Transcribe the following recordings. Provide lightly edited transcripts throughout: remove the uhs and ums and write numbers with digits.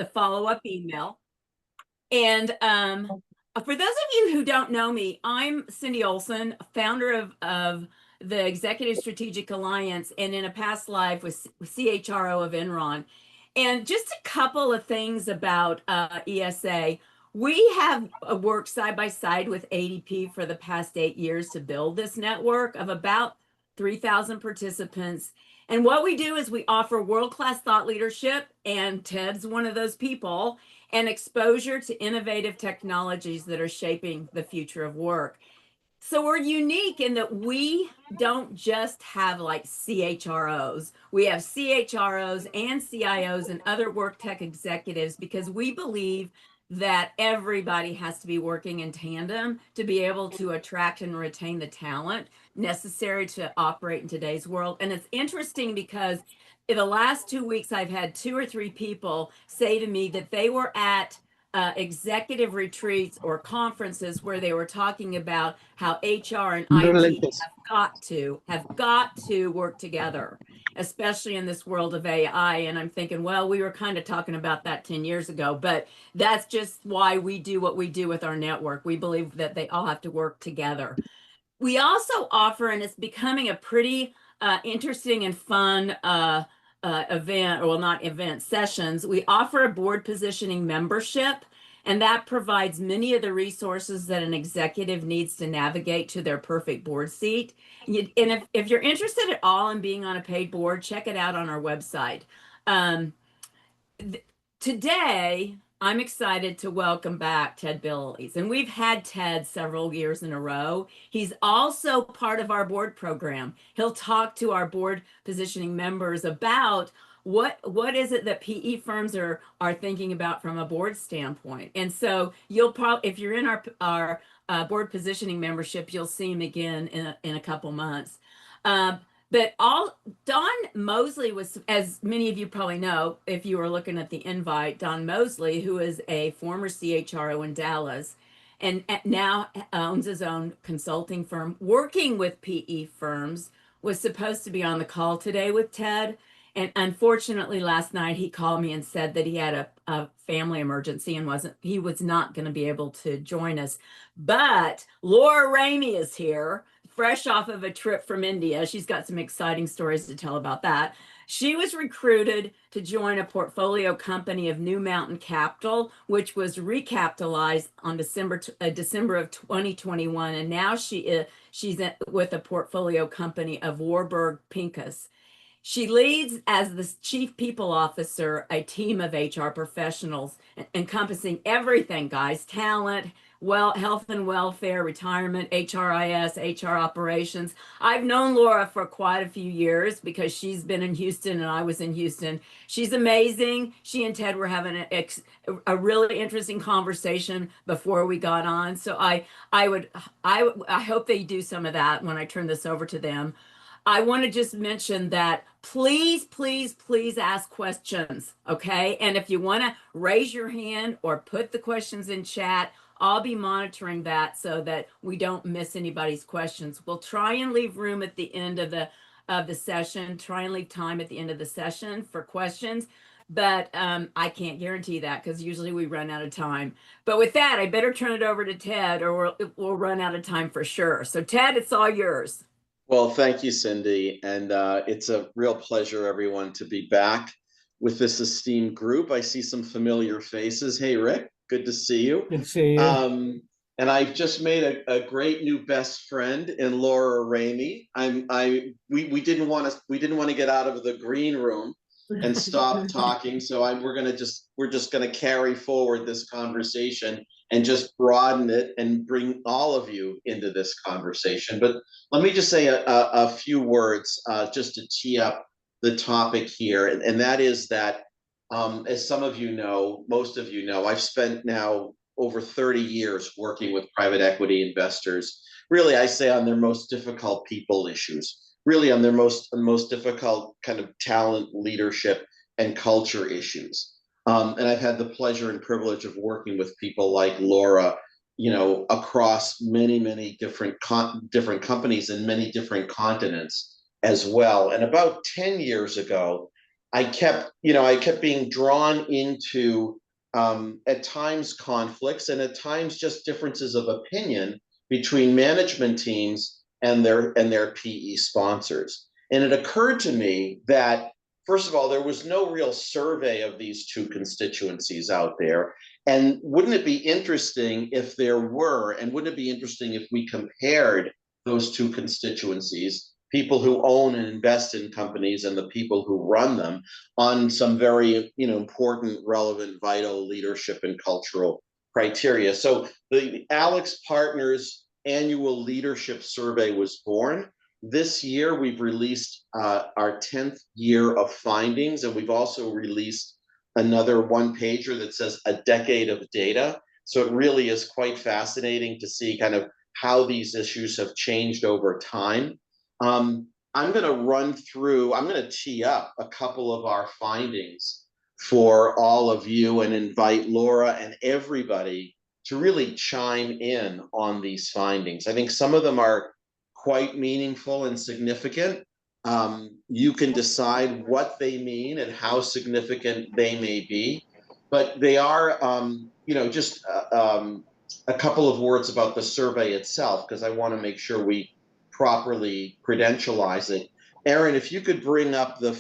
the follow-up email. And for those of you who don't know me, I'm Cindy Olson, founder of the Executive Strategic Alliance, and in a past life was CHRO of Enron. And just a couple of things about ESA. We have worked side by side with ADP for the past 8 years to build this network of about 3,000 participants. And what we do is we offer world-class thought leadership, and Ted's one of those people, and exposure to innovative technologies that are shaping the future of work. So we're unique in that we don't just have like CHROs. We have CHROs and CIOs and other work tech executives because we believe that everybody has to be working in tandem to be able to attract and retain the talent necessary to operate in today's world. And it's interesting because in the last 2 weeks, I've had 2 or 3 people say to me that they were at executive retreats or conferences where they were talking about how HR and IT have got to work together, especially in this world of AI. And I'm thinking, well, we were kind of talking about that 10 years ago, but that's just why we do what we do with our network. We believe that they all have to work together. We also offer, and it's becoming a pretty interesting and fun event, or well, not event, sessions. We offer a board positioning membership, and that provides many of the resources that an executive needs to navigate to their perfect board seat. And if you're interested at all in being on a paid board, check it out on our website. Today, I'm excited to welcome back Ted Bililies, and we've had Ted several years in a row. He's also part of our board program. He'll talk to our board positioning members about what is it that PE firms are thinking about from a board standpoint. And so you'll probably, if you're in our board positioning membership, you'll see him again in a couple months. But Don Mosley was, as many of you probably know, if you were looking at the invite, Don Mosley, who is a former CHRO in Dallas and now owns his own consulting firm working with PE firms, was supposed to be on the call today with Ted. And unfortunately, last night he called me and said that he had a family emergency and he was not going to be able to join us. But Laura Ramey is here, fresh off of a trip from India. She's got some exciting stories to tell about that. She was recruited to join a portfolio company of New Mountain Capital, which was recapitalized on December of 2021, and now she's with a portfolio company of Warburg Pincus. She leads as the chief people officer a team of HR professionals encompassing everything, guys: talent, health and welfare, retirement, HRIS, HR operations. I've known Laura for quite a few years because she's been in Houston and I was in Houston. She's amazing. She and Ted were having a really interesting conversation before we got on. So I hope they do some of that when I turn this over to them. I want to just mention that please, please, please ask questions, okay? And if you want to raise your hand or put the questions in chat, I'll be monitoring that so that we don't miss anybody's questions. We'll try and leave room at the end of the session, try and leave time at the end of the session for questions, but I can't guarantee that because usually we run out of time. But with that, I better turn it over to Ted or we'll run out of time for sure. So Ted, it's all yours. Well, thank you, Cindy. And it's a real pleasure, everyone, to be back with this esteemed group. I see some familiar faces. Hey, Rick, good to see you. Good to see you. And I've just made a great new best friend in Laura Ramey. We didn't want to get out of the green room and stop talking. So we're just gonna carry forward this conversation and just broaden it and bring all of you into this conversation. But let me just say a few words just to tee up the topic here. And that is that, as some of you know, most of you know, I've spent now over 30 years working with private equity investors, really, I say, on their most difficult people issues, really on their most difficult kind of talent, leadership, and culture issues. And I've had the pleasure and privilege of working with people like Laura, you know, across many different companies in many different continents as well. And about 10 years ago, I kept being drawn into at times conflicts and at times just differences of opinion between management teams and their PE sponsors. And it occurred to me that first of all, there was no real survey of these two constituencies out there. And wouldn't it be interesting if there were, and wouldn't it be interesting if we compared those two constituencies, people who own and invest in companies and the people who run them, on some very important, relevant, vital leadership and cultural criteria. So the Alix Partners annual leadership survey was born. This year, we've released our 10th year of findings, and we've also released another one pager that says a decade of data. So it really is quite fascinating to see kind of how these issues have changed over time. I'm going to I'm going to tee up a couple of our findings for all of you and invite Laura and everybody to really chime in on these findings. I think some of them are quite meaningful and significant. You can decide what they mean and how significant they may be, but they are, just a couple of words about the survey itself, because I want to make sure we properly credentialize it. Erin, if you could bring up the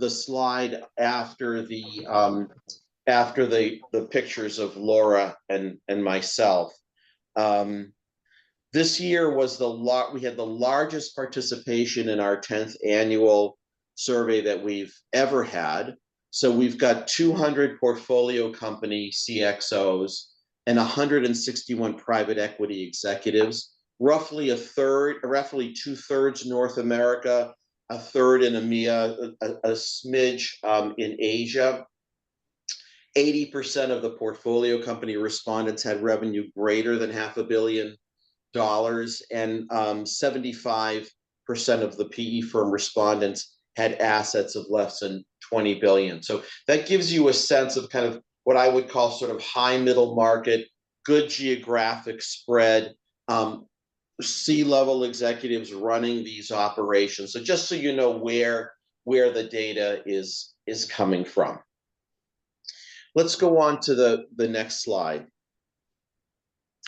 slide after the pictures of Laura and myself. This year was we had the largest participation in our 10th annual survey that we've ever had. So we've got 200 portfolio company CXOs and 161 private equity executives, roughly two-thirds North America, a third in EMEA, a smidge in Asia. 80% of the portfolio company respondents had revenue greater than $500 million, and 75% of the PE firm respondents had assets of less than 20 billion. So that gives you a sense of kind of what I would call sort of high middle market, good geographic spread, C-level executives running these operations. So just so you know where the data is coming from. Let's go on to the next slide.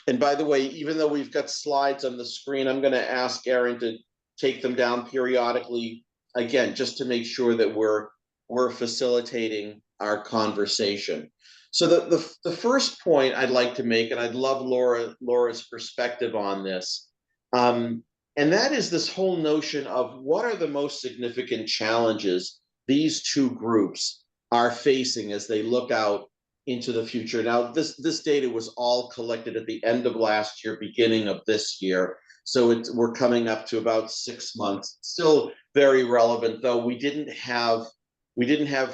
And by the way, even though we've got slides on the screen, I'm going to ask Erin to take them down periodically, again, just to make sure that we're facilitating our conversation. So the first point I'd like to make, and I'd love Laura's perspective on this, and that is this whole notion of what are the most significant challenges these two groups are facing as they look out into the future. Now, this data was all collected at the end of last year, beginning of this year. So we're coming up to about 6 months. Still very relevant, though we didn't have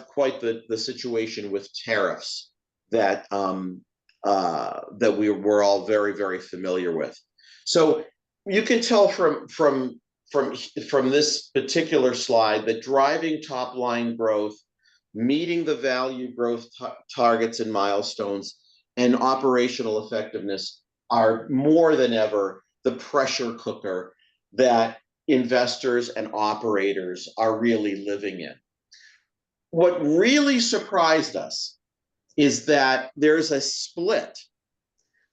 quite the situation with tariffs that that we were all very, very familiar with. So you can tell from this particular slide that driving top line growth, meeting the value growth targets and milestones, and operational effectiveness are more than ever the pressure cooker that investors and operators are really living in. What really surprised us is that there's a split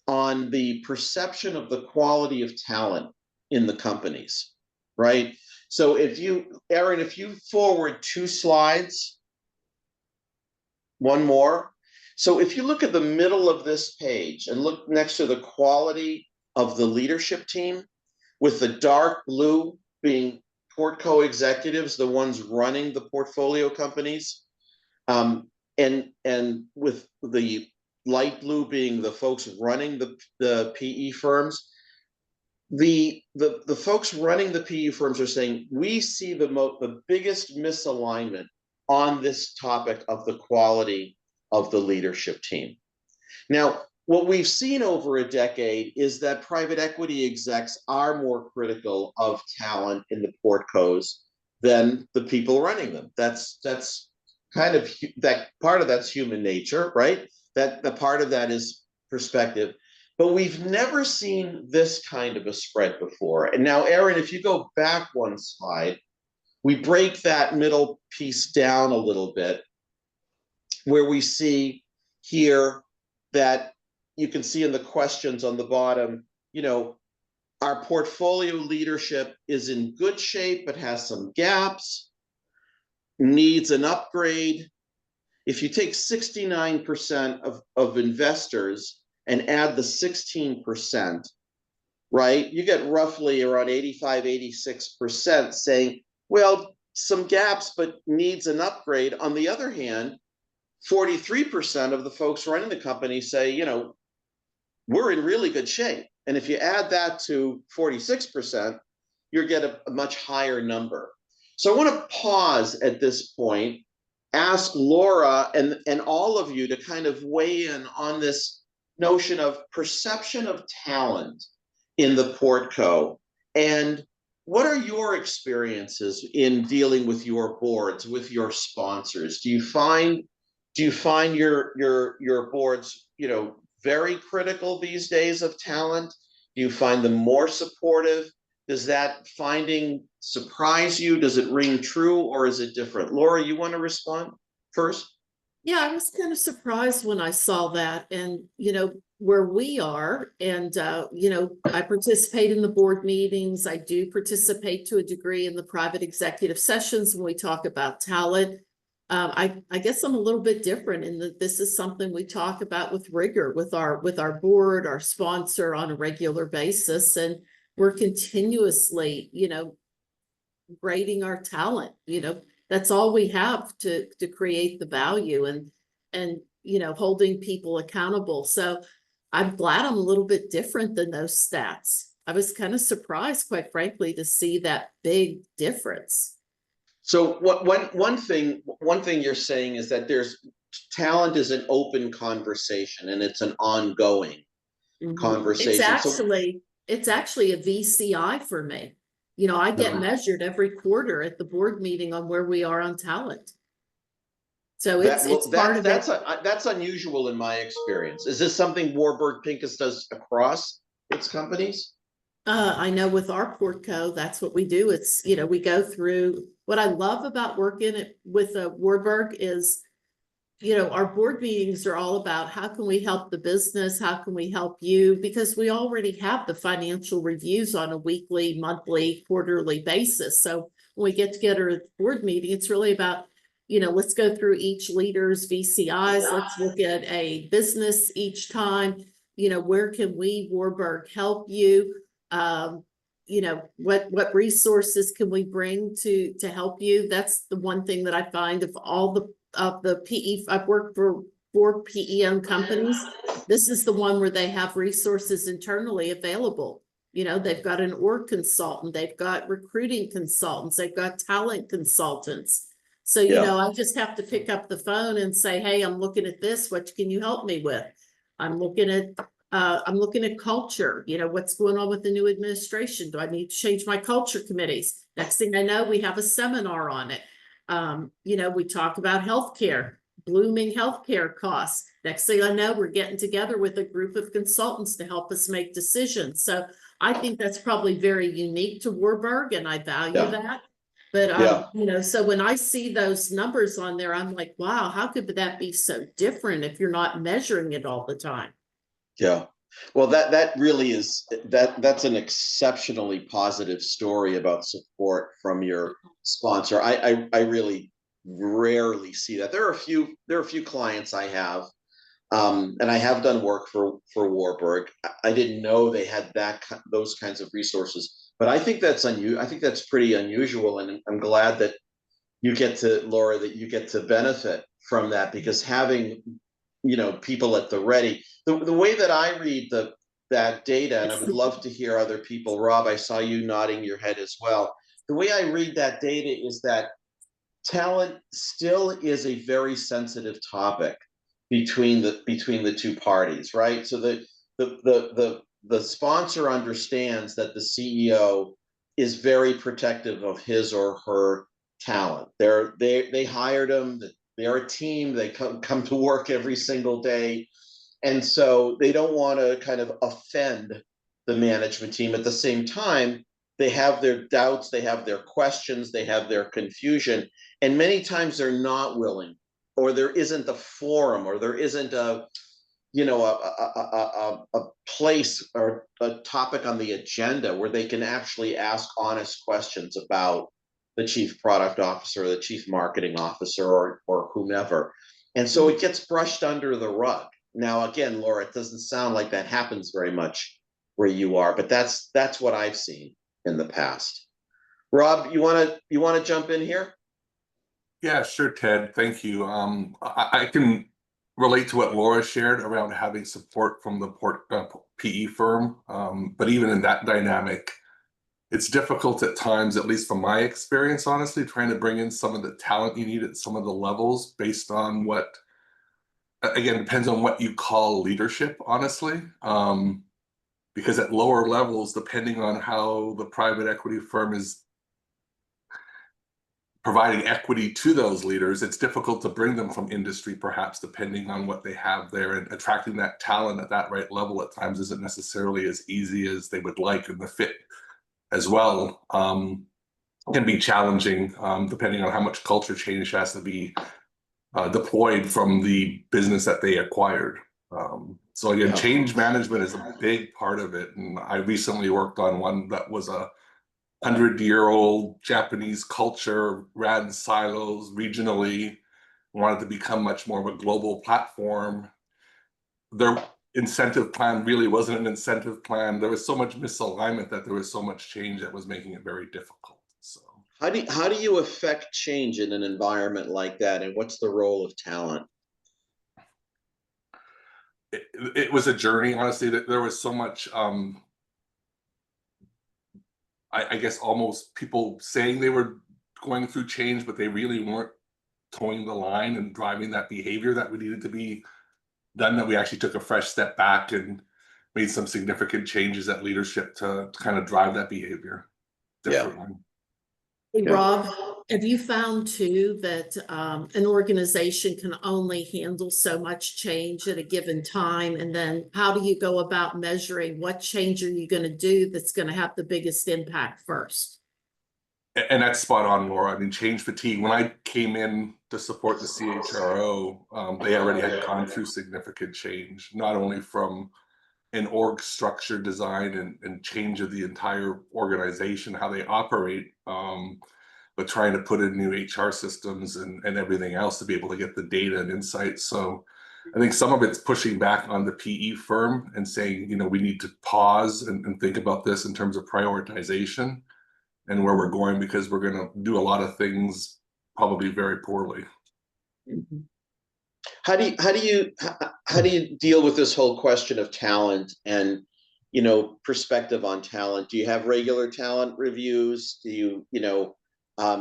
on the perception of the quality of talent in the companies, right? So Erin, if you forward 2 slides, one more. So if you look at the middle of this page and look next to the quality of the leadership team, with the dark blue being portco executives, the ones running the portfolio companies, and with the light blue being the folks running the PE firms, the folks running the PE firms are saying we see the biggest misalignment on this topic of the quality of the leadership team. Now, what we've seen over a decade is that private equity execs are more critical of talent in the portcos than the people running them. That's kind of that part of that's human nature, right? That the part of that is perspective. But we've never seen this kind of a spread before. And now, Erin, if you go back one slide, we break that middle piece down a little bit, where we see here that you can see in the questions on the bottom, our portfolio leadership is in good shape, but has some gaps, needs an upgrade. If you take 69% of investors and add the 16%, right, you get roughly around 85, 86% saying, well, some gaps, but needs an upgrade. On the other hand, 43% of the folks running the company say, we're in really good shape. And if you add that to 46%, you get a much higher number. So I want to pause at this point, ask Laura and all of you to kind of weigh in on this notion of perception of talent in the Portco. And what are your experiences in dealing with your boards, with your sponsors? Do you find your boards, very critical these days of talent? Do you find them more supportive? Does that finding surprise you? Does it ring true, or is it different? Laura, you want to respond first? Yeah, I was kind of surprised when I saw that, and where we are, and I participate in the board meetings. I do participate to a degree in the private executive sessions when we talk about talent. I guess I'm a little bit different in that this is something we talk about with rigor with our board, our sponsor on a regular basis, and we're continuously, grading our talent. That's all we have to create the value and holding people accountable. So I'm glad I'm a little bit different than those stats. I was kind of surprised, quite frankly, to see that big difference. So one thing you're saying is that talent is an open conversation and it's an ongoing conversation. It's actually a VCI for me. I get measured every quarter at the board meeting on where we are on talent. So it's part of it. That's unusual in my experience. Is this something Warburg Pincus does across its companies? I know with our Portco, that's what we do. It's, we go through. What I love about working with Warburg is, our board meetings are all about how can we help the business? How can we help you? Because we already have the financial reviews on a weekly, monthly, quarterly basis. So when we get together at the board meeting, it's really about, let's go through each leader's VCIs. Let's look at a business each time. Where can we, Warburg, help you? What resources can we bring to help you? That's the one thing that I find of all the PE. I've worked for 4 PE-owned companies. This is the one where they have resources internally available. They've got an org consultant, they've got recruiting consultants, they've got talent consultants. So, I just have to pick up the phone and say, hey, I'm looking at this. What can you help me with? I'm looking at culture, what's going on with the new administration? Do I need to change my culture committees? Next thing I know, we have a seminar on it. We talk about healthcare, blooming healthcare costs. Next thing I know, we're getting together with a group of consultants to help us make decisions. So I think that's probably very unique to Warburg, and I value that. But, so when I see those numbers on there, I'm like, wow, how could that be so different if you're not measuring it all the time? Yeah. Well, that really is that's an exceptionally positive story about support from your sponsor. I really rarely see that. There are a few clients I have, and I have done work for Warburg. I didn't know they had those kinds of resources, but I think that's I think that's pretty unusual, and I'm glad that Laura, that you get to benefit from that, because having people at the ready. The way that I read that data, and I would love to hear other people. Rob, I saw you nodding your head as well. The way I read that data is that talent still is a very sensitive topic between the two parties, right? So the sponsor understands that the CEO is very protective of his or her talent. They hired them. They're a team. They come to work every single day. And so they don't want to kind of offend the management team. At the same time, they have their doubts, they have their questions, they have their confusion, and many times they're not willing, or there isn't a forum, or there isn't a, you know, a place or a topic on the agenda where they can actually ask honest questions about the chief product officer, or the chief marketing officer, or whomever. And so it gets brushed under the rug. Now, again, Laura, it doesn't sound like that happens very much where you are, but that's what I've seen in the past. Rob, you want to jump in here? Yeah, sure, Ted. Thank you. I can relate to what Laura shared around having support from the PE firm. But even in that dynamic, it's difficult at times, at least from my experience, honestly, trying to bring in some of the talent you need at some of the levels based on what, again, depends on what you call leadership, honestly. Because at lower levels, depending on how the private equity firm is providing equity to those leaders, it's difficult to bring them from industry, perhaps, depending on what they have there, and attracting that talent at that right level at times isn't necessarily as easy as they would like, and the fit as well can be challenging, depending on how much culture change has to be deployed from the business that they acquired. So again, change management is a big part of it, and I recently worked on one that was a 100-year-old Japanese culture, ran silos regionally, wanted to become much more of a global platform. Their incentive plan really wasn't an incentive plan. There was so much misalignment that there was so much change that was making it very difficult. So How do you affect change in an environment like that, and what's the role of talent? it was a journey, honestly. That there was so much I guess almost people saying they were going through change, but they really weren't towing the line and driving that behavior that we needed to be done, that we actually took a fresh step back and made some significant changes at leadership to kind of drive that behavior differently. Hey, Rob, have you found too that an organization can only handle so much change at a given time? And then how do you go about measuring what change are you going to do that's going to have the biggest impact first? And that's spot on, Laura. I mean, change fatigue. When I came in to support the CHRO, they already had gone through significant change, not only from an org structure design and change of the entire organization, how they operate, but trying to put in new HR systems and everything else to be able to get the data and insights. So I think some of it's pushing back on the PE firm and saying, you know, we need to pause and think about this in terms of prioritization and where we're going, because we're going to do a lot of things probably very poorly. How do you deal with this whole question of talent and, you know, perspective on talent? Do you have regular talent reviews? Do you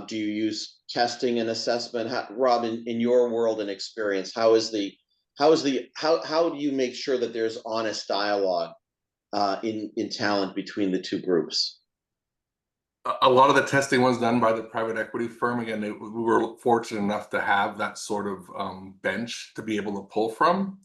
use testing and assessment? Rob, in your world and experience, how do you make sure that there's honest dialogue in talent between the two groups? A lot of the testing was done by the private equity firm. Again, we were fortunate enough to have that sort of bench to be able to pull from,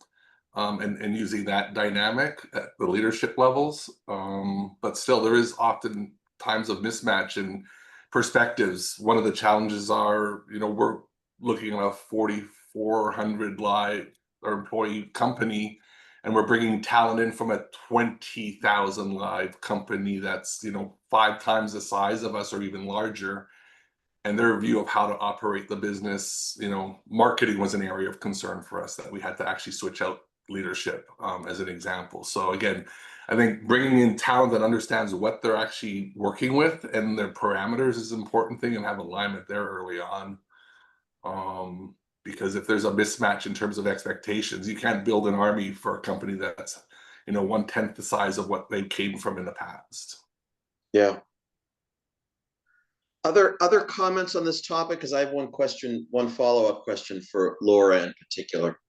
and using that dynamic at the leadership levels. But still, there is often times of mismatch in perspectives. One of the challenges are, you know, we're looking at a 4,400 live or employee company, and we're bringing talent in from a 20,000 live company that's, you know, 5 times the size of us or even larger. And their view of how to operate the business, you know, marketing was an area of concern for us that we had to actually switch out leadership, as an example. So again, I think bringing in talent that understands what they're actually working with and their parameters is an important thing, and have alignment there early on. Because if there's a mismatch in terms of expectations, you can't build an army for a company that's, you know, 1/10 the size of what they came from in the past. Yeah. Other comments on this topic? Because I have one follow-up question for Laura in particular.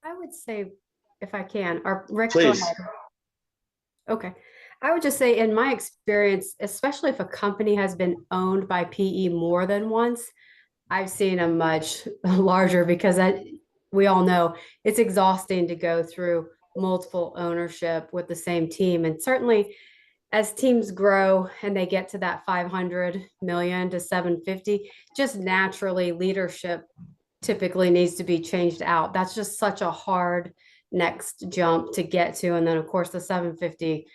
I would say, if I can, or Rick, Please. go ahead. Okay. I would just say, in my experience, especially if a company has been owned by PE more than once, I've seen a much larger, because we all know it's exhausting to go through multiple ownership with the same team. And certainly as teams grow and they get to that 500 million to 750, just naturally leadership typically needs to be changed out. That's just such a hard next jump to get to. And then of course the 750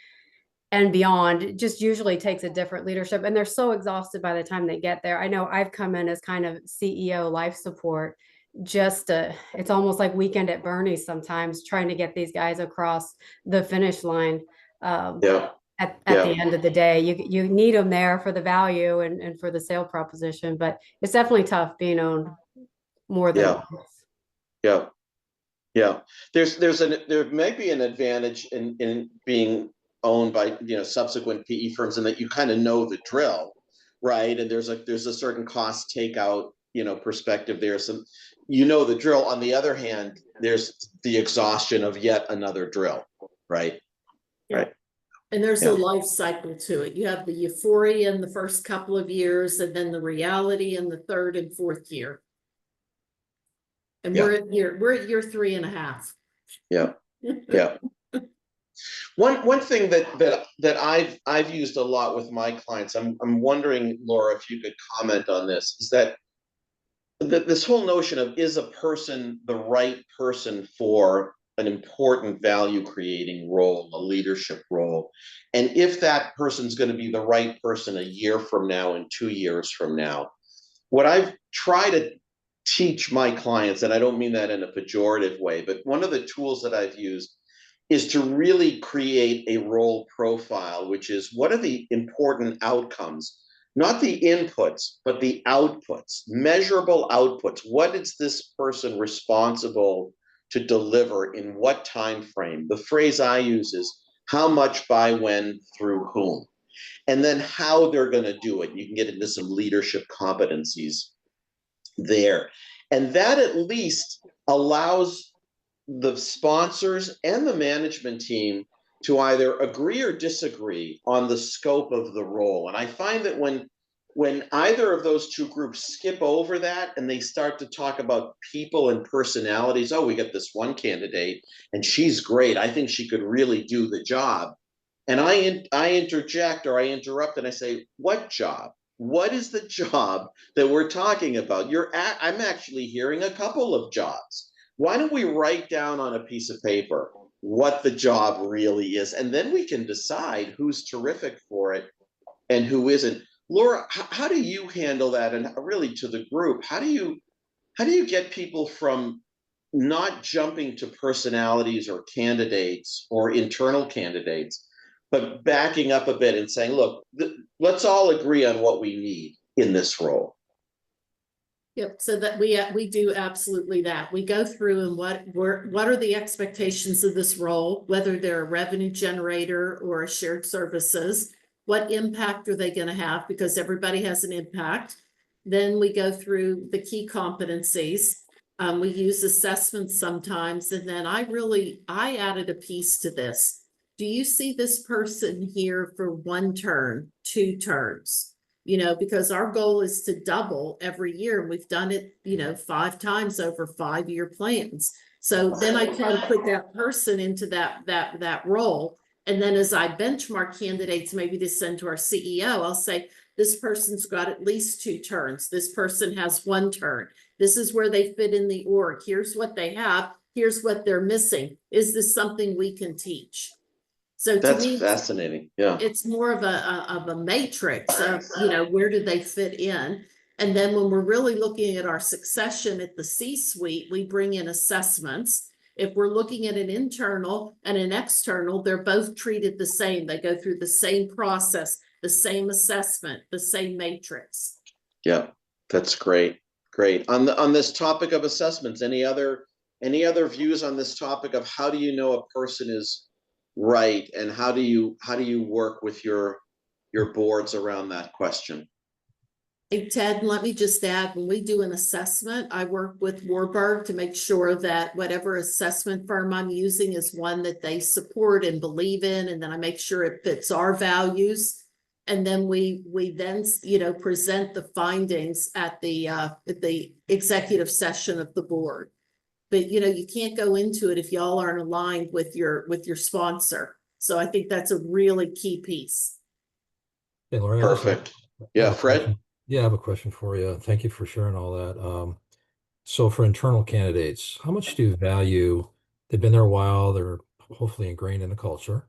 and beyond just usually takes a different leadership, and they're so exhausted by the time they get there. I know I've come in as kind of CEO life support, it's almost like Weekend at Bernie's sometimes, trying to get these guys across the finish line. Yeah. At Yeah. the end of the day, you need them there for the value and for the sale proposition, but it's definitely tough being owned more than Yeah. once. Yeah. Yeah. There may be an advantage in being owned by, subsequent PE firms, and that you kind of know the drill, right? And there's a certain cost takeout, perspective there. So the drill. On the other hand, there's the exhaustion of yet another drill, right? Yeah. Right. And there's Yeah. a life cycle to it. You have the euphoria in the first couple of years, and then the reality in the third and fourth year. And Yeah. we're at year 3.5. Yeah. Yeah. One thing that I've used a lot with my clients, I'm wondering, Laura, if you could comment on this, is that this whole notion of, is a person the right person for an important value creating role, a leadership role, and if that person's going to be the right person a year from now and 2 years from now. What I've tried to teach my clients, and I don't mean that in a pejorative way, but one of the tools that I've used is to really create a role profile, which is, what are the important outcomes, not the inputs, but the outputs, measurable outputs. What is this person responsible to deliver in what time frame? The phrase I use is, how much, by when, through whom, and then how they're going to do it. You can get into some leadership competencies there, and that at least allows the sponsors and the management team to either agree or disagree on the scope of the role. And I find that when either of those two groups skip over that and they start to talk about people and personalities, oh, we got this one candidate and she's great, I think she could really do the job. And I interject, or I interrupt, and I say, what job? What is the job that we're talking about? I'm actually hearing a couple of jobs. Why don't we write down on a piece of paper what the job really is, and then we can decide who's terrific for it and who isn't. Laura, how do you handle that? And really, to the group, how do you get people from not jumping to personalities or candidates or internal candidates, but backing up a bit and saying, look, let's all agree on what we need in this role? Yep. So that we do absolutely that. We go through and what are the expectations of this role, whether they're a revenue generator or a shared services, what impact are they going to have? Because everybody has an impact. Then we go through the key competencies. We use assessments sometimes. And then I added a piece to this. Do you see this person here for 1 turn, 2 turns? Because our goal is to double every year. And we've done it, 5 times over 5-year plans. So then I try to put that person into that role. And then as I benchmark candidates, maybe to send to our CEO, I'll say, this person's got at least 2 turns. This person has 1 turn. This is where they fit in the org. Here's what they have. Here's what they're missing. Is this something we can teach? So That's to me, fascinating. Yeah. It's more of a matrix of, where do they fit in? And then when we're really looking at our succession at the C-suite, we bring in assessments. If we're looking at an internal and an external, they're both treated the same. They go through the same process, the same assessment, the same matrix. Yeah, that's great. Great. On this topic of assessments, any other views on this topic of how do you know a person is right, and how do you work with your boards around that question? Hey, Ted, let me just add, when we do an assessment, I work with Warburg to make sure that whatever assessment firm I'm using is one that they support and believe in, and then I make sure it fits our values. And then we then, present the findings at the executive session of the board. But, you can't go into it if y'all aren't aligned with your sponsor. So I think that's a really key piece. Hey, Lori, Perfect. Yeah, Fred? Yeah, I have a question for you. Thank you for sharing all that. So for internal candidates, how much do you value, they've been there a while, they're hopefully ingrained in the culture,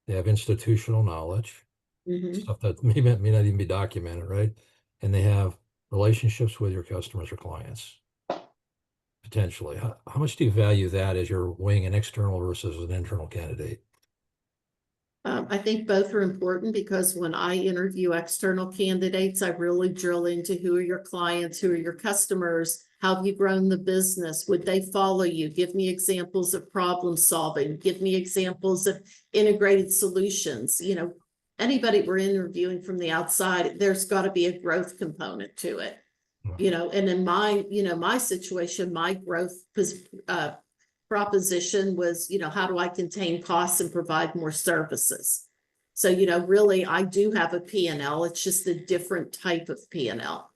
they have institutional knowledge, Mhm. stuff that may not even be documented, right? And they have relationships with your customers or clients, potentially. How much do you value that as you're weighing an external versus an internal candidate? I think both are important because when I interview external candidates, I really drill into who are your clients, who are your customers, how have you grown the business? Would they follow you? Give me examples of problem solving. Give me examples of integrated solutions. You know, anybody we're interviewing from the outside, there's got to be a growth component to it. You know, and in my, my situation, my growth proposition was, how do I contain costs and provide more services? So, really, I do have a P&L. It's just a different type of P&L.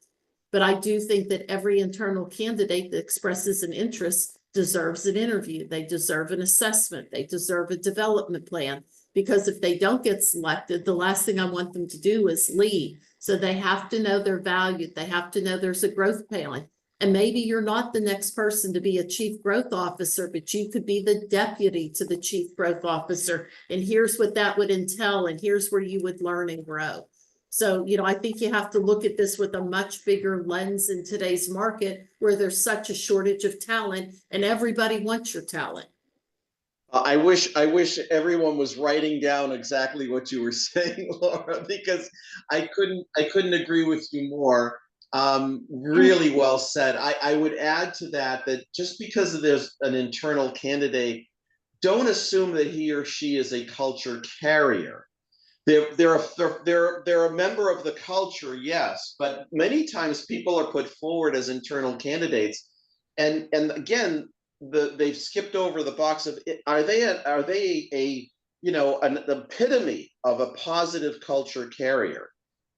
But I do think that every internal candidate that expresses an interest deserves an interview. They deserve an assessment. They deserve a development plan. Because if they don't get selected, the last thing I want them to do is leave. So they have to know they're valued. They have to know there's a growth plan. And maybe you're not the next person to be a chief growth officer, but you could be the deputy to the chief growth officer. And here's what that would entail. And here's where you would learn and grow. So, I think you have to look at this with a much bigger lens in today's market where there's such a shortage of talent and everybody wants your talent. I wish everyone was writing down exactly what you were saying, Laura, because I couldn't agree with you more. Really well said. I would add to that just because there's an internal candidate, don't assume that he or she is a culture carrier. They're a member of the culture, yes, but many times people are put forward as internal candidates, and again, they've skipped over the box of are they a an epitome of a positive culture carrier,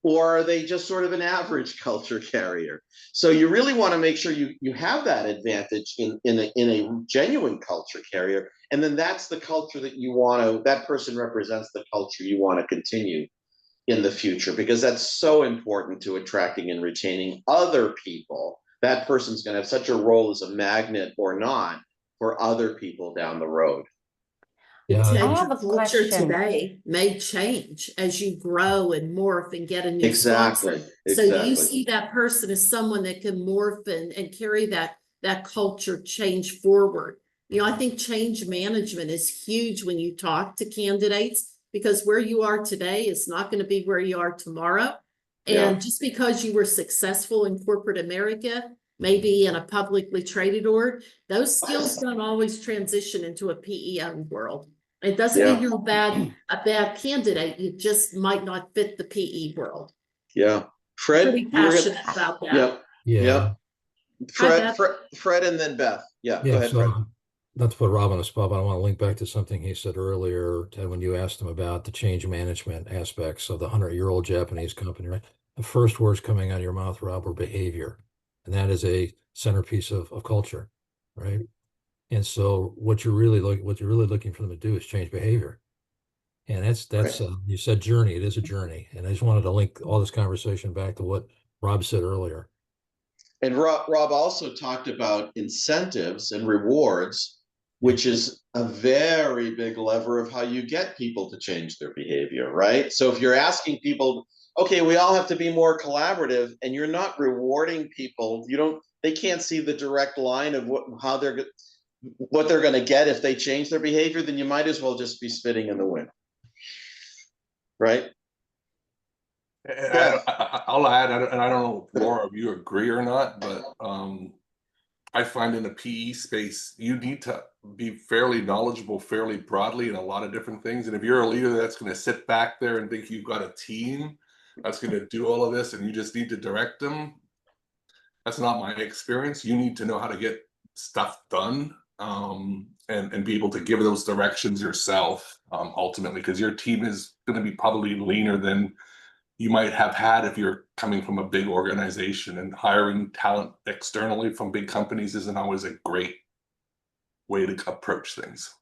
or are they just sort of an average culture carrier? So you really want to make sure you have that advantage in a genuine culture carrier, and then that's the culture that person represents the culture you want to continue in the future, because that's so important to attracting and retaining other people. That person's going to have such a role as a magnet or not for other people down the road. Yeah, Ted, I your have a culture question. today may change as you grow and morph and get a new Exactly. sponsor. So do you see that person as someone that can morph and carry that culture change forward? I think change management is huge when you talk to candidates, because where you are today is not going to be where you are tomorrow. And just because you were successful in corporate America, maybe in a publicly traded org, those skills don't always transition into a PE-owned world. It doesn't mean you're a bad candidate. You just might not fit the PE world. Yeah. Fred, Pretty passionate about that. Yep. yeah. Yep. Fred, and then Beth. Yeah, go ahead, So Fred. not to put Rob on the spot, but I want to link back to something he said earlier, Ted, when you asked him about the change management aspects of the 100-year-old Japanese company, right? The first words coming out of your mouth, Rob, were behavior. And that is a centerpiece of culture, right? And so what you're really looking for them to do is change behavior. And that's you said journey. It is a journey. And I just wanted to link all this conversation back to what Rob said earlier. And Rob also talked about incentives and rewards, which is a very big lever of how you get people to change their behavior, right? So if you're asking people, okay, we all have to be more collaborative, and you're not rewarding people, they can't see the direct line of what they're going to get if they change their behavior, then you might as well just be spitting in the wind, right? And I'll add, and I don't know, Laura, if you agree or not, but I find in the PE space, you need to be fairly knowledgeable, fairly broadly in a lot of different things. And if you're a leader that's going to sit back there and think you've got a team that's going to do all of this and you just need to direct them, that's not my experience. You need to know how to get stuff done and be able to give those directions yourself, ultimately, because your team is going to be probably leaner than you might have had if you're coming from a big organization, and hiring talent externally from big companies isn't always a great way to approach things.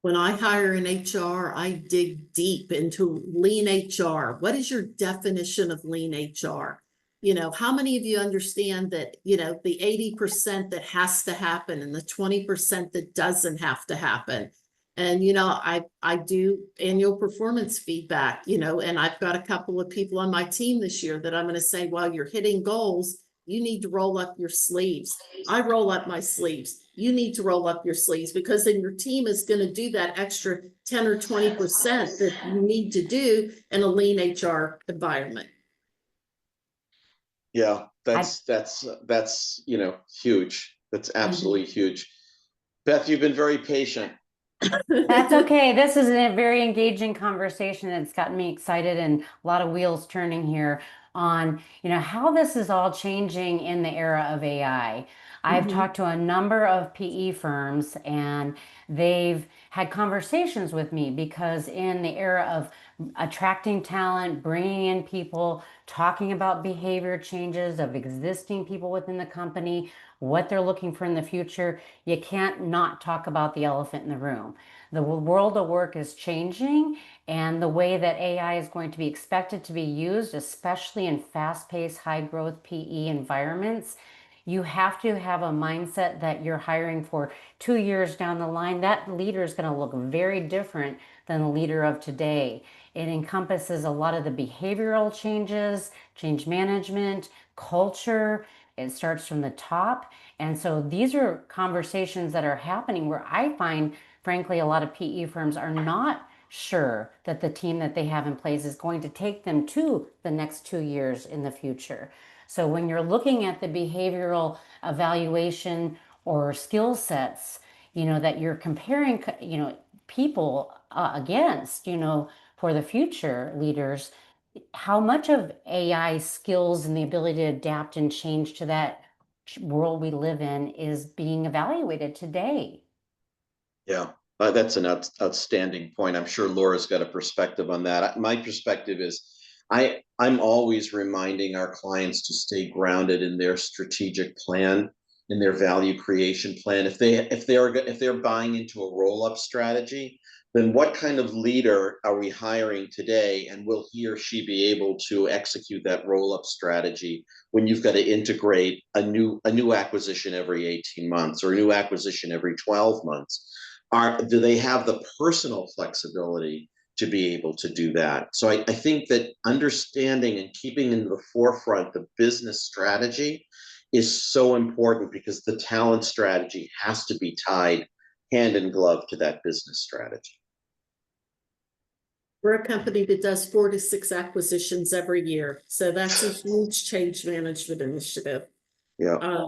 When I hire in HR, I dig deep into lean HR. What is your definition of lean HR? You know, how many of you understand that, you know, the 80% that has to happen and the 20% that doesn't have to happen? And, you know, I do annual performance feedback, you know, and I've got a couple of people on my team this year that I'm going to say, while you're hitting goals, you need to roll up your sleeves. I roll up my sleeves. You need to roll up your sleeves, because then your team is going to do that extra 10 or 20% that you need to do in a lean HR environment. Yeah, that's you know, huge. That's absolutely huge. Beth, you've been very patient. That's okay. This is a very engaging conversation that's gotten me excited and a lot of wheels turning here on, how this is all changing in the era of AI. I've talked to a number of PE firms and they've had conversations with me because in the era of attracting talent, bringing in people, talking about behavior changes of existing people within the company, what they're looking for in the future, you can't not talk about the elephant in the room. The world of work is changing, and the way that AI is going to be expected to be used, especially in fast-paced, high-growth PE environments, you have to have a mindset that you're hiring for 2 years down the line. That leader is going to look very different than the leader of today. It encompasses a lot of the behavioral changes, change management, culture. It starts from the top. And so these are conversations that are happening where I find, frankly, a lot of PE firms are not sure that the team that they have in place is going to take them to the next 2 years in the future. So when you're looking at the behavioral evaluation or skill sets, that you're comparing, people against, for the future leaders, how much of AI skills and the ability to adapt and change to that world we live in is being evaluated today? Yeah, that's an outstanding point. I'm sure Laura's got a perspective on that. My perspective is I'm always reminding our clients to stay grounded in their strategic plan, in their value creation plan. If they're buying into a roll-up strategy, then what kind of leader are we hiring today, and will he or she be able to execute that roll-up strategy when you've got to integrate a new acquisition every 18 months or a new acquisition every 12 months? Do they have the personal flexibility to be able to do that? So I think that understanding and keeping in the forefront the business strategy is so important, because the talent strategy has to be tied hand in glove to that business strategy. We're a company that does 4 to 6 acquisitions every year. So that's a huge change management initiative. Yeah.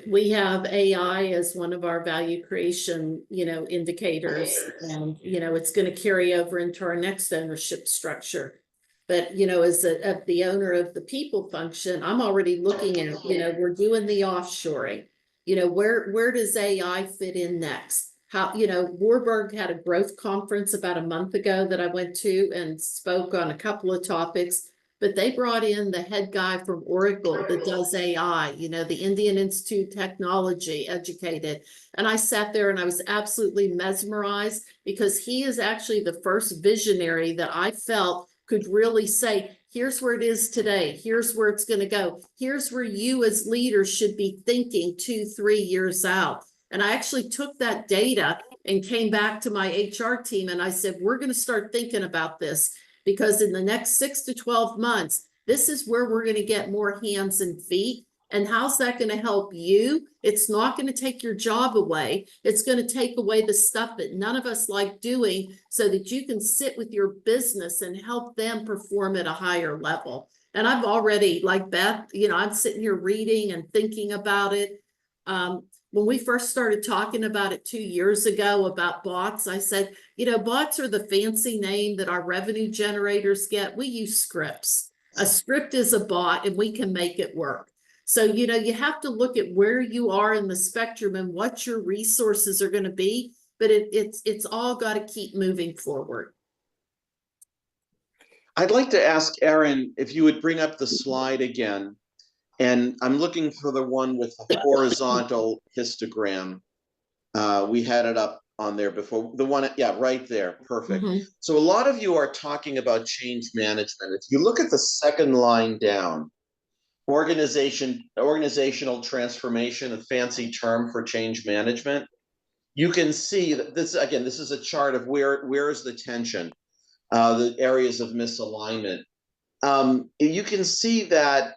We have AI as one of our value creation, indicators, and, it's going to carry over into our next ownership structure. But, as the owner of the people function, I'm already looking at, we're doing the offshoring. Where does AI fit in next? How, Warburg had a growth conference about a month ago that I went to and spoke on a couple of topics. But they brought in the head guy from Oracle that does AI, the Indian Institute of Technology, educated. And I sat there and I was absolutely mesmerized, because he is actually the first visionary that I felt could really say, here's where it is today. Here's where it's going to go. Here's where you as leaders should be thinking 2-3 years out. And I actually took that data and came back to my HR team and I said, we're going to start thinking about this, because in the next 6 to 12 months, this is where we're going to get more hands and feet. And how's that going to help you? It's not going to take your job away. It's going to take away the stuff that none of us like doing, so that you can sit with your business and help them perform at a higher level. And I've already, like Beth, I'm sitting here reading and thinking about it. When we first started talking about it 2 years ago about bots, I said, bots are the fancy name that our revenue generators get. We use scripts. A script is a bot and we can make it work. So, you have to look at where you are in the spectrum and what your resources are going to be, but it's all got to keep moving forward. I'd like to ask Erin if you would bring up the slide again. And I'm looking for the one with the horizontal histogram. We had it up on there before. The one, yeah, right there. Perfect. Mhm. So a lot of you are talking about change management. If you look at the second line down, organizational transformation, a fancy term for change management, you can see that this, again, this is a chart of where is the tension, the areas of misalignment. You can see that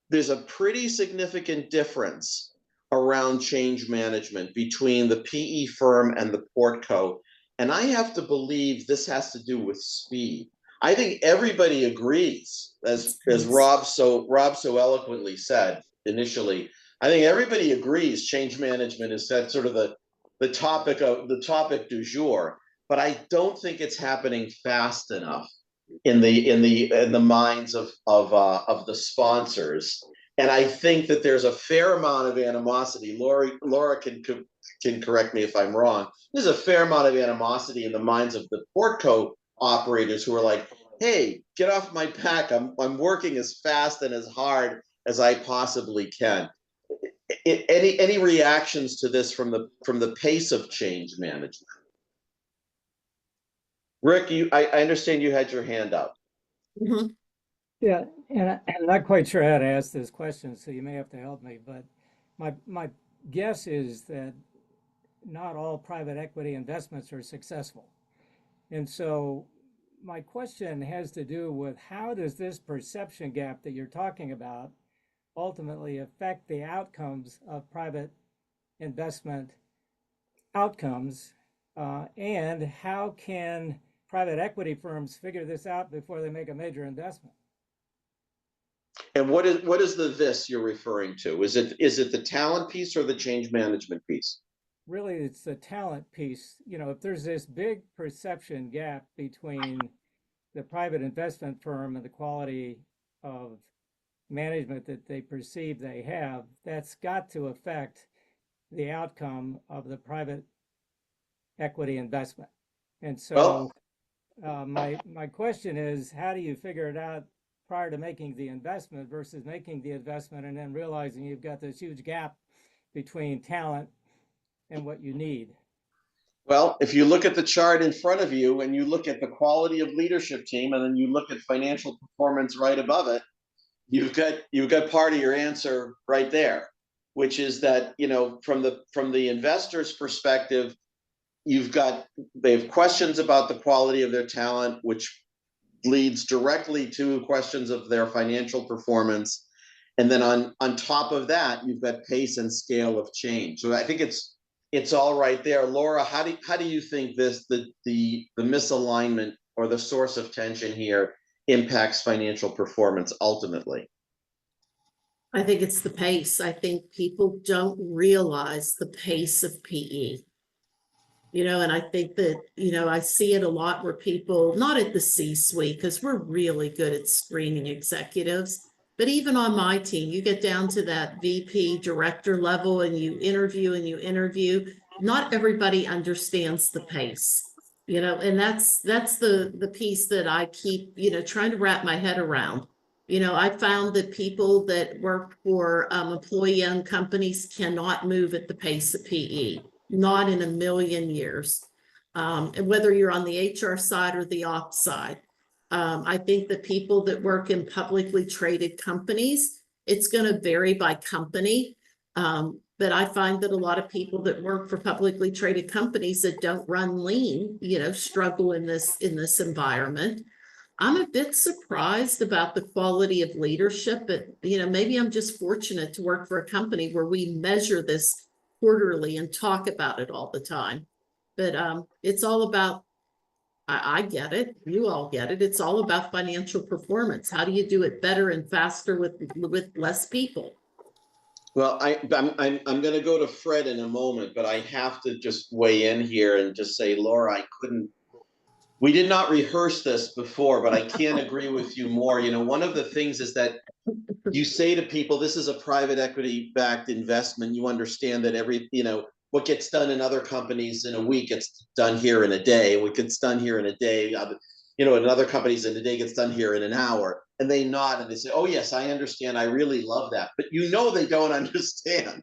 there's a pretty significant difference around change management between the PE firm and the portco. And I have to believe this has to do with speed. I think everybody agrees, as Rob so eloquently said initially. I think everybody agrees change management is that sort of the topic du jour, but I don't think it's happening fast enough in the minds of the sponsors. And I think that there's a fair amount of animosity. Laura can correct me if I'm wrong. There's a fair amount of animosity in the minds of the portco operators who are like, "Hey, get off my back! I'm working as fast and as hard as I possibly can." Any reactions to this from the pace of change management? Rick, I understand you had your hand up. Mhm. Yeah, and I'm not quite sure how to ask this question, so you may have to help me. But my guess is that not all private equity investments are successful. And so my question has to do with how does this perception gap that you're talking about ultimately affect the outcomes of private investment outcomes? And how can private equity firms figure this out before they make a major investment? And what is the this you're referring to? Is it the talent piece or the change management piece? Really, it's the talent piece. If there's this big perception gap between the private investment firm and the quality of management that they perceive they have, that's got to affect the outcome of the private equity investment. And Well, so my question is, how do you figure it out prior to making the investment versus making the investment and then realizing you've got this huge gap between talent and what you need? well, if you look at the chart in front of you and you look at the quality of leadership team and then you look at financial performance right above it, you've got part of your answer right there, which is that, from the investor's perspective, they have questions about the quality of their talent, which leads directly to questions of their financial performance. And then on top of that, you've got pace and scale of change. So I think it's all right there. Laura, how do you think the misalignment or the source of tension here impacts financial performance ultimately? I think it's the pace. I think people don't realize the pace of PE. And I think that, I see it a lot where people, not at the C-suite, because we're really good at screening executives, but even on my team, you get down to that VP director level and you interview, not everybody understands the pace. And that's the piece that I keep, trying to wrap my head around. I found that people that work for employee-owned companies cannot move at the pace of PE. Not in a million years. And whether you're on the HR side or the ops side, I think the people that work in publicly traded companies, it's going to vary by company. But I find that a lot of people that work for publicly traded companies that don't run lean, struggle in this environment. I'm a bit surprised about the quality of leadership, but maybe I'm just fortunate to work for a company where we measure this quarterly and talk about it all the time. But it's all about, I get it, you all get it. It's all about financial performance. How do you do it better and faster with less people? Well, I'm going to go to Fred in a moment, but I have to just weigh in here and just say, Laura, we did not rehearse this before, but I can't agree with you more. One of the things is that you say to people, this is a private equity backed investment. You understand that what gets done in other companies in a week gets done here in a day. What gets done here in a day, in other companies in a day gets done here in an hour. And they nod and they say, oh, yes, I understand. I really love that. But they don't understand.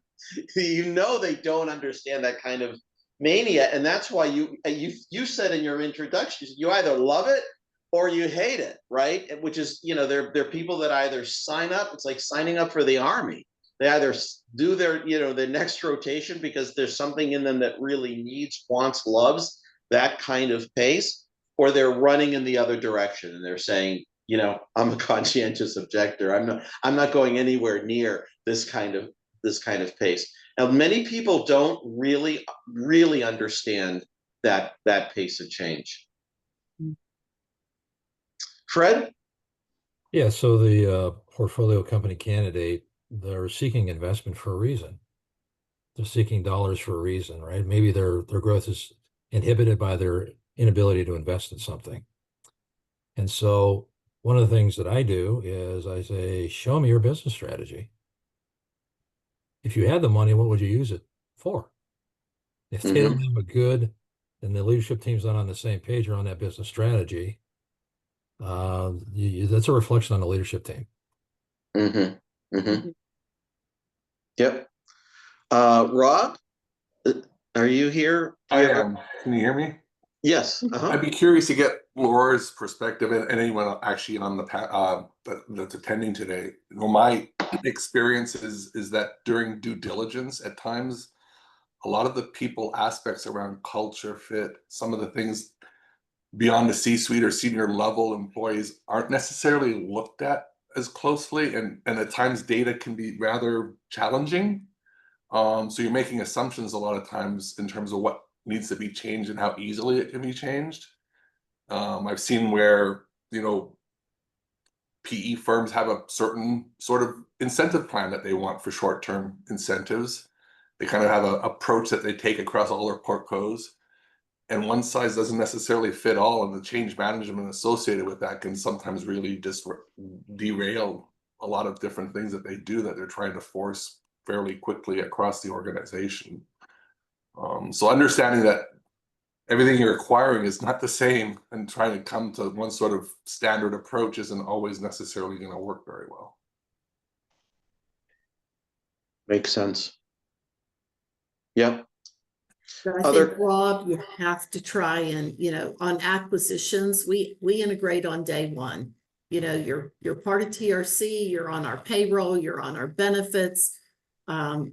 They don't understand that kind of mania, and that's why you said in your introduction, you either love it or you hate it, right? Which is, they're people that either sign up. It's like signing up for the army. They either do their next rotation because there's something in them that really needs, wants, loves that kind of pace, or they're running in the other direction and they're saying, I'm a conscientious objector. I'm not going anywhere near this kind of pace. Now, many people don't really understand that pace of change. Fred? Yeah, so the portfolio company candidate, they're seeking investment for a reason. They're seeking dollars for a reason, right? Maybe their growth is inhibited by their inability to invest in something. And so one of the things that I do is I say, show me your business strategy. If you had the money, what would you use it for? If they don't have a good, and the leadership team's not on the same page or on that business strategy, that's a reflection on the leadership team. Yep. Rob, are you here? I am. Can you hear me? Yes. I'd be curious to get Laura's perspective and anyone actually on that's attending today. My experience is that during due diligence, at times, a lot of the people aspects around culture fit, some of the things beyond the C-suite or senior level employees aren't necessarily looked at as closely, and at times data can be rather challenging. So you're making assumptions a lot of times in terms of what needs to be changed and how easily it can be changed. I've seen where, PE firms have a certain sort of incentive plan that they want for short-term incentives. They kind of have an approach that they take across all their portcos, and one size doesn't necessarily fit all, and the change management associated with that can sometimes really just derail a lot of different things that they do that they're trying to force fairly quickly across the organization. So understanding that everything you're acquiring is not the same and trying to come to one sort of standard approach isn't always necessarily going to work very well. Makes sense. Yep. But I think, Rob, you have to try and, on acquisitions, we integrate on day one. You're part of TRC, you're on our payroll, you're on our benefits.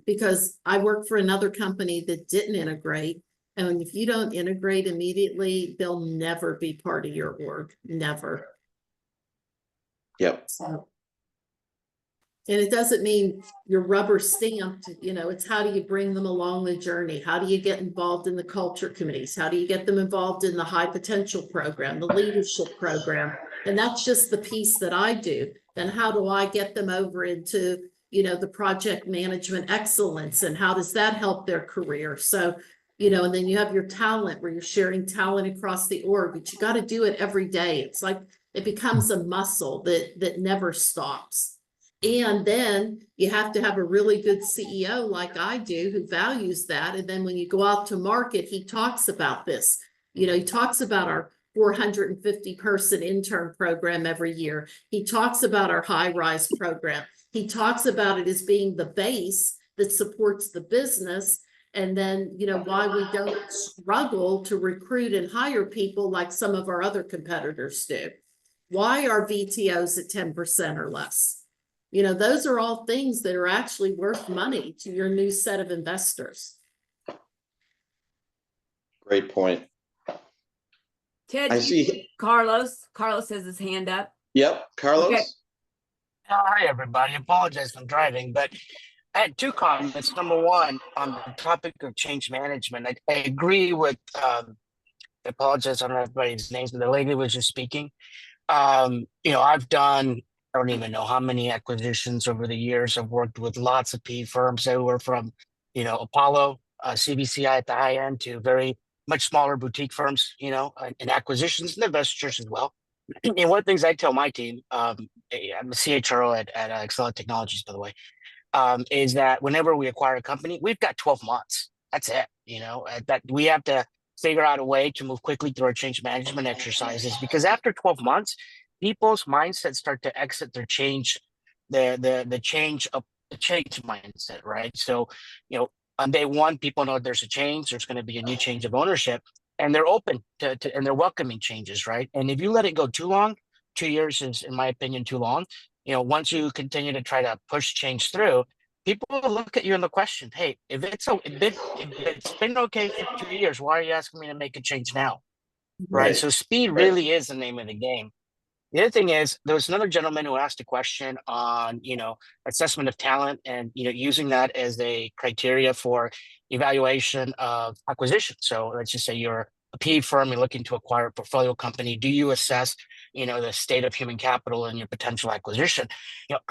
Because I work for another company that didn't integrate. And if you don't integrate immediately, they'll never be part of your org. Never. Yep. So, and it doesn't mean you're rubber stamped, it's how do you bring them along the journey? How do you get involved in the culture committees? How do you get them involved in the high potential program, the leadership program? And that's just the piece that I do. Then how do I get them over into the project management excellence, and how does that help their career? So, and then you have your talent where you're sharing talent across the org, but you got to do it every day. It's like it becomes a muscle that never stops. And then you have to have a really good CEO like I do who values that. And then when you go out to market, he talks about this. He talks about our 450 person intern program every year. He talks about our high rise program. He talks about it as being the base that supports the business. And then, why we don't struggle to recruit and hire people like some of our other competitors do. Why are VTOs at 10% or less? Those are all things that are actually worth money to your new set of investors. Great point. Ted, I see Carlos. Carlos has his hand up. Yep. Carlos. Okay. Hi, everybody. Apologize for driving, but I had two comments. Number one, on the topic of change management, I agree with, I apologize on everybody's names, but the lady was just speaking. I've done, I don't even know how many acquisitions over the years. I've worked with lots of PE firms that were from, Apollo, CBCI at the high end to very much smaller boutique firms, and acquisitions and divestitures as well. And one of the things I tell my team, I'm a CHRO at Excellent Technologies, by the way, is that whenever we acquire a company, we've got 12 months. That's it. That we have to figure out a way to move quickly through our change management exercises, because after 12 months, people's mindsets start to exit their change, the change mindset, right? So, On day one, people know there's a change, there's going to be a new change of ownership, and they're open to and they're welcoming changes, right? And if you let it go too long, 2 years is, in my opinion, too long. Once you continue to try to push change through, people will look at you and the question, hey, if it's been okay for 2 years, why are you asking me to make a change now? Right. So speed really is the name of the game. The other thing is, there was another gentleman who asked a question on, assessment of talent and, using that as a criteria for evaluation of acquisition. So let's just say you're a PE firm, you're looking to acquire a portfolio company. Do you assess, the state of human capital and your potential acquisition?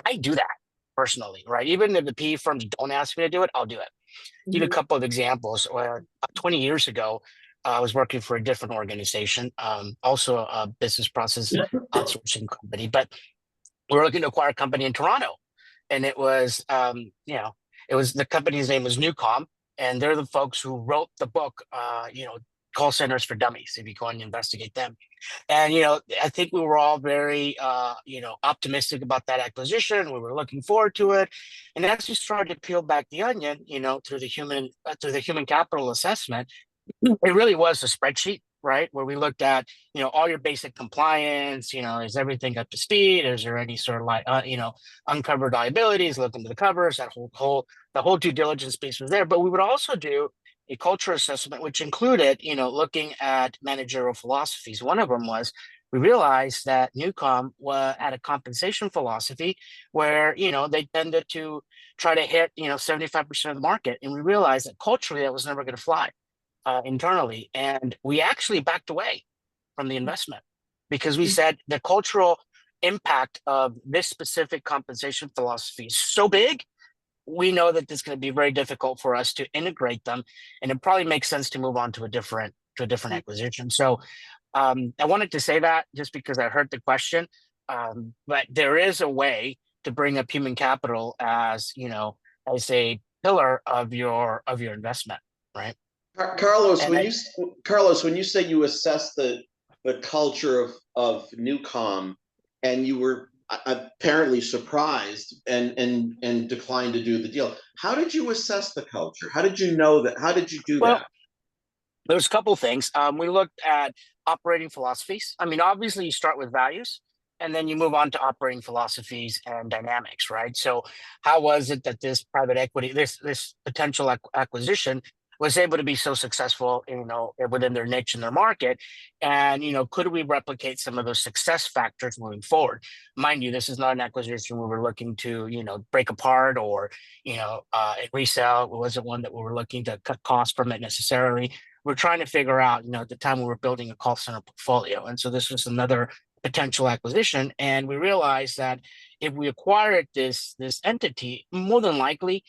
I do that personally, right? Even if the PE firms don't ask me to do it, I'll do it. Give a couple of examples. Where 20 years ago, I was working for a different organization, also a business process outsourcing company, but we were looking to acquire a company in Toronto, and it was, the company's name was Newcom, and they're the folks who wrote the book, Call Centers for Dummies, if you go and investigate them. And, I think we were all very, optimistic about that acquisition. We were looking forward to it. And as we started to peel back the onion, through the human capital assessment, it really was a spreadsheet, right? Where we looked at, all your basic compliance, is everything up to speed? Is there any sort of uncovered liabilities, look into the covers, the whole due diligence piece was there. But we would also do a culture assessment, which included, looking at managerial philosophies. One of them was, we realized that Newcom had a compensation philosophy where, they tended to try to hit, 75% of the market. And we realized that culturally that was never going to fly. Internally, and we actually backed away from the investment because we said the cultural impact of this specific compensation philosophy is so big, we know that it's going to be very difficult for us to integrate them, and it probably makes sense to move on to a different acquisition. So I wanted to say that just because I heard the question, but there is a way to bring up human capital as as a pillar of your investment, right? Carlos, when you say you assess the culture of Newcom, and you were apparently surprised and declined to do the deal, how did you assess the culture? How did you know that? How did you do that? There's a couple of things. We looked at operating philosophies. I mean, obviously, you start with values, and then you move on to operating philosophies and dynamics, right? So, how was it that this private equity, this potential acquisition, was able to be so successful, within their niche and their market? And, could we replicate some of those success factors moving forward? Mind you, this is not an acquisition we were looking to, break apart or, resell. It wasn't one that we were looking to cut costs from it necessarily. We're trying to figure out, at the time we were building a call center portfolio. And so this was another potential acquisition. And we realized that if we acquired this entity, more than likely,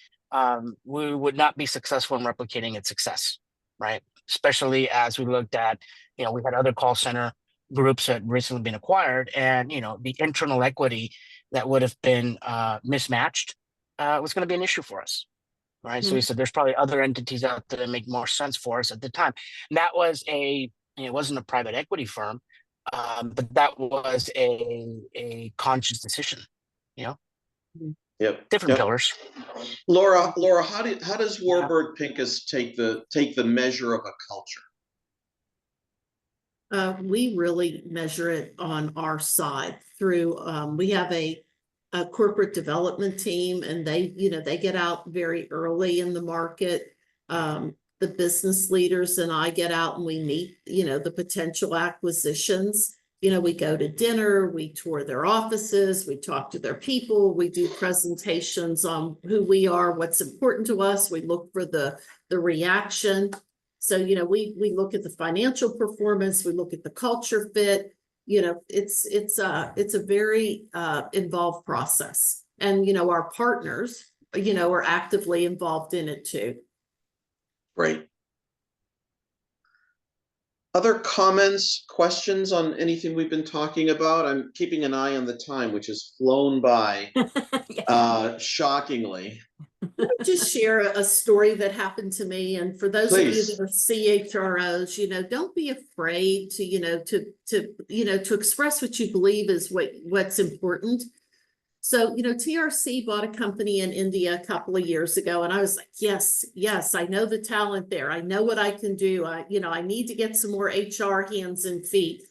we would not be successful in replicating its success, right? Especially as we looked at, we had other call center groups that had recently been acquired, and the internal equity that would have been mismatched was going to be an issue for us, right? So we said there's probably other entities out there that make more sense for us at the time. And that was it wasn't a private equity firm, but that was a conscious decision, Yep. Different pillars. Laura, how does Warburg Pincus take the measure of a culture? We really measure it on our side through, we have a corporate development team, and they get out very early in the market. The business leaders and I get out and we meet, the potential acquisitions. We go to dinner, we tour their offices, we talk to their people, we do presentations on who we are, what's important to us. We look for the reaction. So, we look at the financial performance, we look at the culture fit. It's a very involved process. And, our partners, are actively involved in it too. Great. Other comments, questions on anything we've been talking about? I'm keeping an eye on the time, which has flown by shockingly. Just share a story that happened to me. And for those of you that are CHROs, don't be afraid to express what you believe is what's important. So, TRC bought a company in India a couple of years ago, and I was like, yes, yes, I know the talent there. I know what I can do. I need to get some more HR hands and feet.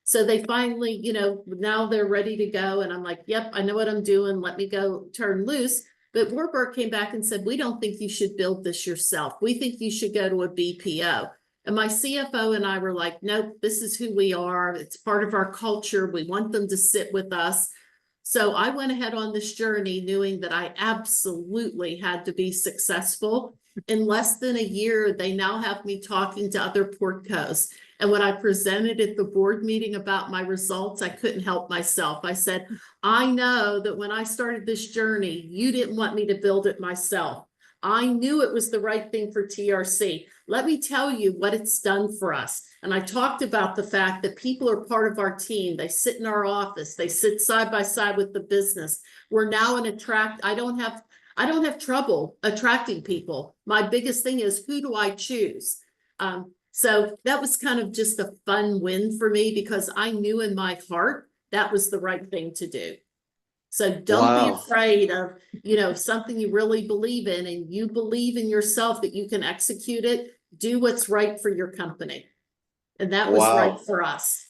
So they finally, now they're ready to go. And I'm like, yep, I know what I'm doing. Let me go turn loose. But Warburg came back and said, we don't think you should build this yourself. We think you should go to a BPO. And my CFO and I were like, nope, this is who we are. It's part of our culture. We want them to sit with us. So I went ahead on this journey knowing that I absolutely had to be successful. In less than a year, they now have me talking to other portcos. And when I presented at the board meeting about my results, I couldn't help myself. I said, I know that when I started this journey, you didn't want me to build it myself. I knew it was the right thing for TRC. Let me tell you what it's done for us. And I talked about the fact that people are part of our team. They sit in our office. They sit side by side with the business. We're now I don't have trouble attracting people. My biggest thing is, who do I choose? So that was kind of just a fun win for me, because I knew in my heart that was the right thing to do. So don't be afraid of, something you really believe in, and you believe in yourself that you can execute it. Do what's right for your company. And that was right for us.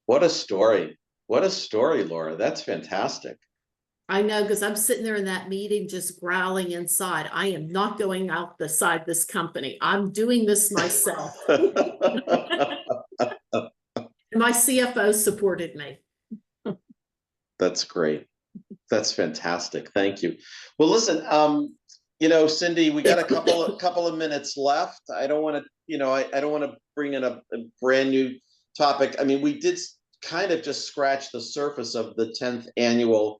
What a story. What a story, Laura. That's fantastic. I know, because I'm sitting there in that meeting just growling inside. I am not going out beside this company. I'm doing this myself. My CFO supported me. That's great. That's fantastic. Thank you. Well, listen, Cindy, we got a couple of minutes left. I don't want to, I don't want to bring in a brand new topic. I mean, we did kind of just scratch the surface of the 10th annual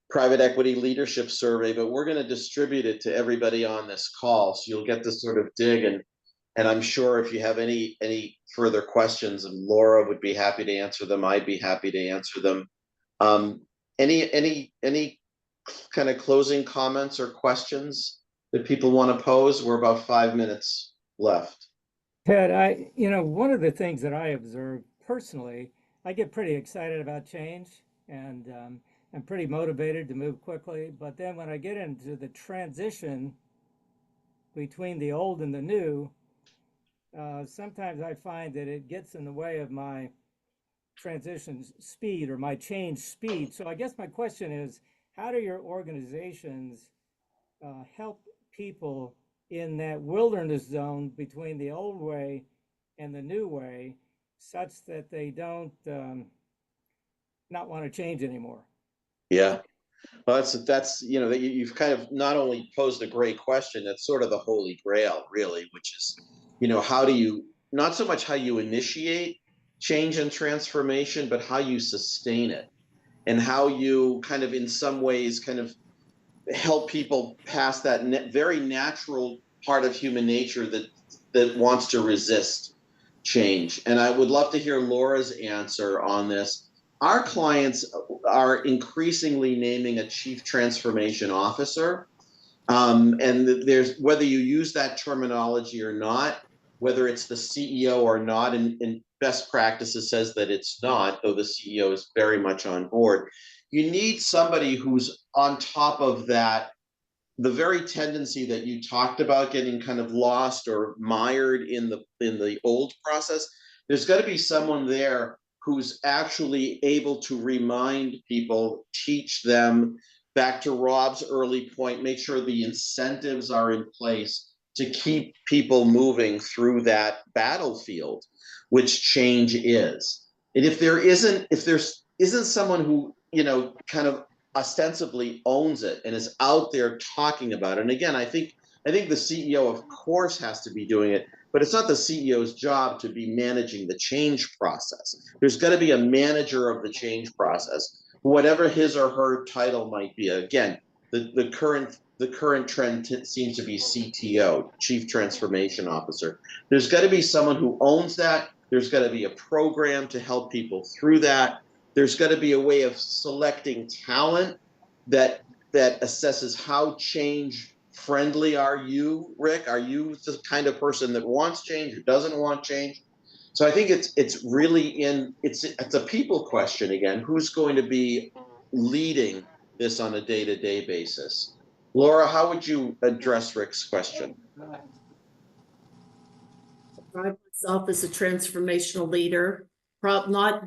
Private Equity Leadership Survey, but we're going to distribute it to everybody on this call. So you'll get to sort of dig, and I'm sure if you have any further questions, and Laura would be happy to answer them, I'd be happy to answer them. Any kind of closing comments or questions that people want to pose? We're about 5 minutes left. Ted, one of the things that I observe personally, I get pretty excited about change, and I'm pretty motivated to move quickly. But then when I get into the transition between the old and the new, sometimes I find that it gets in the way of my transition speed or my change speed. So I guess my question is, how do your organizations help people in that wilderness zone between the old way and the new way, such that they don't not want to change anymore? Yeah. Well, that's you've kind of not only posed a great question, that's sort of the holy grail, really, which is, how do you, not so much how you initiate change and transformation, but how you sustain it, and how you kind of in some ways kind of help people pass that very natural part of human nature that wants to resist change. And I would love to hear Laura's answer on this. Our clients are increasingly naming a chief transformation officer. And there's, whether you use that terminology or not, whether it's the CEO or not, and best practices says that it's not, though the CEO is very much on board. You need somebody who's on top of that, the very tendency that you talked about, getting kind of lost or mired in the old process. There's got to be someone there who's actually able to remind people, teach them, back to Rob's early point, make sure the incentives are in place to keep people moving through that battlefield, which change is. And if there isn't someone who, kind of ostensibly owns it and is out there talking about it. And again, I think the CEO, of course, has to be doing it, but it's not the CEO's job to be managing the change process. There's got to be a manager of the change process, whatever his or her title might be. Again, the current trend seems to be CTO, Chief Transformation Officer. There's got to be someone who owns that. There's got to be a program to help people through that. There's got to be a way of selecting talent that assesses how change friendly are you, Rick? Are you the kind of person that wants change or doesn't want change? So I think it's really it's a people question again. Who's going to be leading this on a day-to-day basis. Laura, how would you address Rick's question? Drive myself as a transformational leader.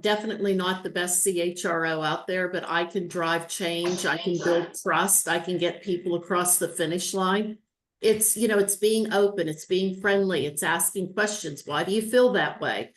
Definitely not the best CHRO out there, but I can drive change. I can build trust. I can get people across the finish line. It's, it's being open. It's being friendly. It's asking questions. Why do you feel that way?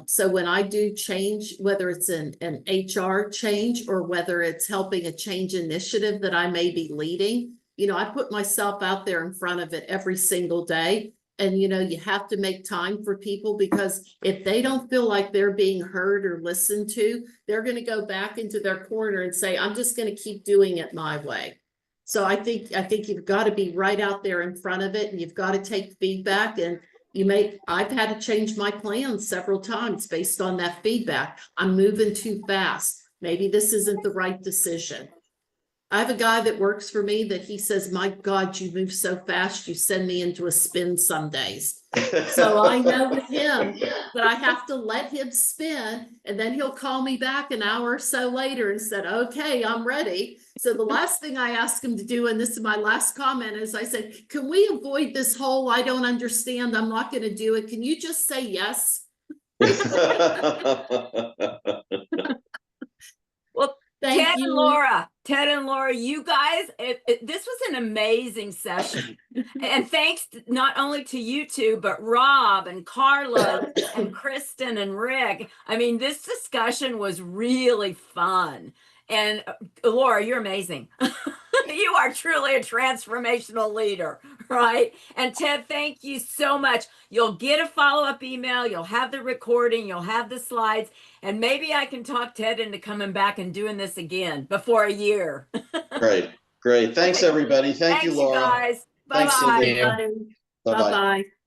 So when I do change, whether it's an HR change or whether it's helping a change initiative that I may be leading, I put myself out there in front of it every single day. And, you have to make time for people, because if they don't feel like they're being heard or listened to, they're going to go back into their corner and say, I'm just going to keep doing it my way. So I think you've got to be right out there in front of it, and you've got to take feedback. And I've had to change my plans several times based on that feedback. I'm moving too fast. Maybe this isn't the right decision. I have a guy that works for me that he says, my God, you move so fast, you send me into a spin some days. So I know with him that I have to let him spin, and then he'll call me back an hour or so later and said, okay, I'm ready. So the last thing I asked him to do, and this is my last comment, is I said, can we avoid this whole, I don't understand, I'm not going to do it. Can you just say yes? Well, Thank Ted you. and Laura, you guys, this was an amazing session. And thanks not only to you two, but Rob and Carlos and Kristen and Rick. I mean, this discussion was really fun. And Laura, you're amazing. You are truly a transformational leader, right? And Ted, thank you so much. You'll get a follow-up email. You'll have the recording. You'll have the slides. And maybe I can talk Ted into coming back and doing this again before a year. Great. Thanks, everybody. Thank you, Laura. Thanks, you guys. Thanks, Bye-bye. Cindy. Bye-bye. Bye-bye. Bye-bye.